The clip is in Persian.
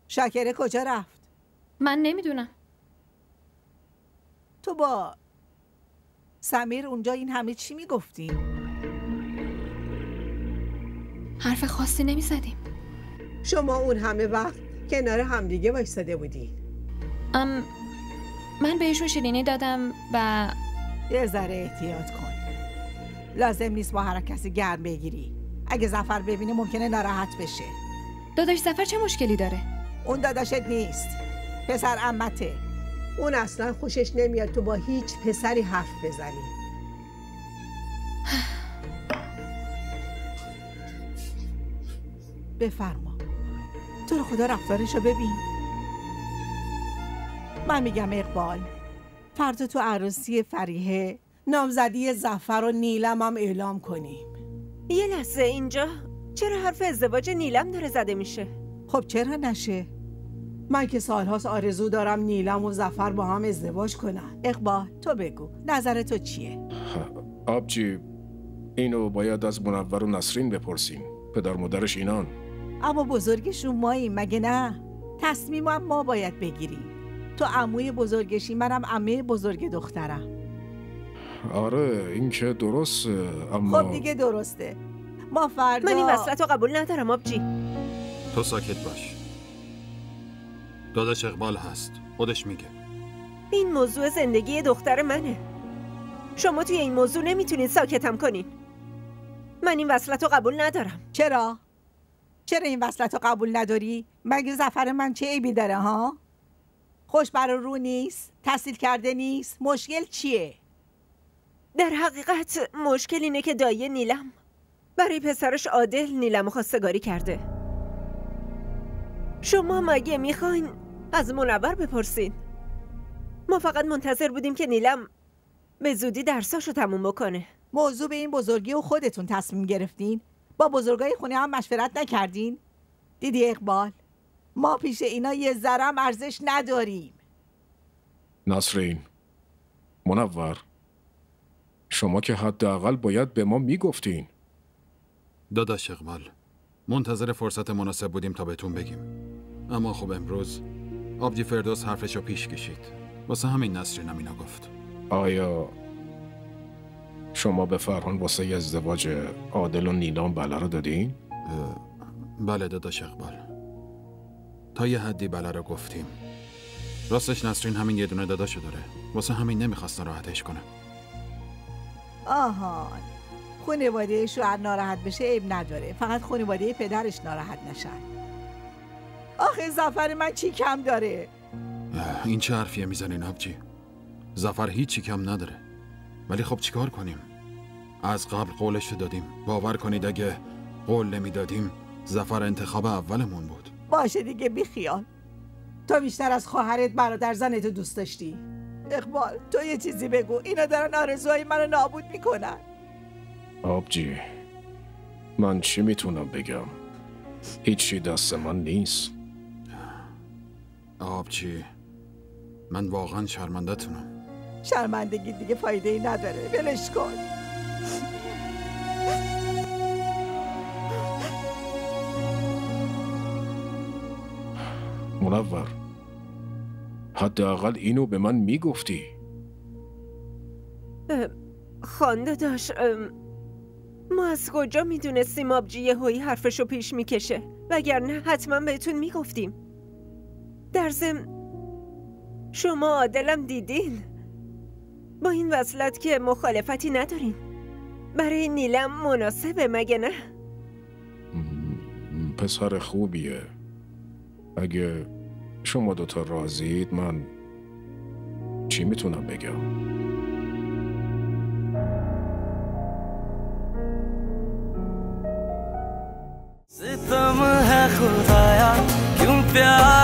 شاکره کجا رفت؟ من نمیدونم. تو با سمیر اونجا این همه چی میگفتین؟ حرف خاصی نمیزدیم. شما اون همه وقت کنار همدیگه وایساده بودین. من بهشون شیرینی دادم و یه ذره احتیاط کن. لازم نیست با هر کسی گرم بگیری. اگه ظفر ببینه ممکنه ناراحت بشه. داداش ظفر چه مشکلی داره؟ اون داداشت نیست، پسر عمته. اون اصلا خوشش نمیاد تو با هیچ پسری حرف بزنی. بفرما. تو رو خدا رفتارشو ببین. من میگم اقبال، فردا تو عروسی فریحه نامزدی ظفر و نیلم هم اعلام کنیم. یه لحظه، اینجا چرا حرف ازدواج نیلم داره زده میشه؟ خب چرا نشه؟ من که سالهاست آرزو دارم نیلم و ظفر با هم ازدواج کنن. اقبال تو بگو نظر تو چیه؟ آبجی اینو باید از منور و نسرین بپرسیم. پدر مادرش اینان. اما بزرگشون ماییم مگه نه؟ تصمیم هم ما باید بگیریم. تو عموی بزرگشی، منم عمه بزرگ دخترم. آره این که درسته، اما خب دیگه درسته. ما فردا من این وصلت رو قبول ندارم آبجی. تو ساکت باش. داداش اقبال هست، خودش میگه. این موضوع زندگی دختر منه. شما توی این موضوع نمیتونید ساکتم کنین. من این وصلت رو قبول ندارم. چرا این وصلت رو قبول نداری؟ مگه ظفر من چه عیبی داره ها؟ خوش بر رو نیست؟ تحصیل کرده نیست؟ مشکل چیه؟ در حقیقت مشکل اینه که دایی نیلم برای پسرش عادل نیلم خواستگاری کرده. شما مگه میخواین از منور بپرسین؟ ما فقط منتظر بودیم که نیلم به زودی درساشو تموم بکنه. موضوع به این بزرگی و خودتون تصمیم گرفتین؟ با بزرگای خونه هم مشورت نکردین؟ دیدی اقبال؟ ما پیش اینا یه ذره ارزش نداریم. نسرین، منور، شما که حداقل باید به ما میگفتین. داداش اقبال، منتظر فرصت مناسب بودیم تا بهتون بگیم. اما خب امروز آبجی فردوس حرفشو پیش کشید. واسه همین نسرین هم اینا گفت. آیا شما به فرهان واسه ازدواج عادل و نیلام بله رو دادین؟ بله داداش اقبال، تا یه حدی بله رو گفتیم. راستش نسرین همین یه دونه داداشو داره، واسه همین نمیخواست ناراحتش کنه. آهان، خانواده شوهر ناراحت بشه عیب نداره، فقط خانواده پدرش ناراحت نشن. آخه ظفر من چی کم داره؟ این چه حرفیه میزنین آبجی؟ ظفر هیچی کم نداره. ولی خب چیکار کنیم؟ از قبل قولش رو دادیم. باور کنید اگه قول نمیدادیم ظفر انتخاب اولمون بود. باشه دیگه بیخیال. تو بیشتر از خواهرت برادر زنتو دوست داشتی. اقبال تو یه چیزی بگو، اینا دارن آرزوهای منو نابود میکنن. آبجی من چی میتونم بگم؟ هیچی دست من نیست. آبجی من واقعا شرمنده‌تونم. شرمندگی دیگه فایده ای نداره، ولش کن. منور، حداقل اینو به من میگفتی. خانده داشت، ما از کجا میدونستیم آبجی یهویی حرفشو پیش میکشه؟ وگرنه حتما بهتون میگفتیم. در ضمن شما عادلم دیدین، با این وصلت که مخالفتی ندارین. برای نیلم مناسبه مگه نه؟ پسر خوبیه. اگه شما دوتا راضیید من چی میتونم بگم؟ ستم है खुदाया क्यों प्यार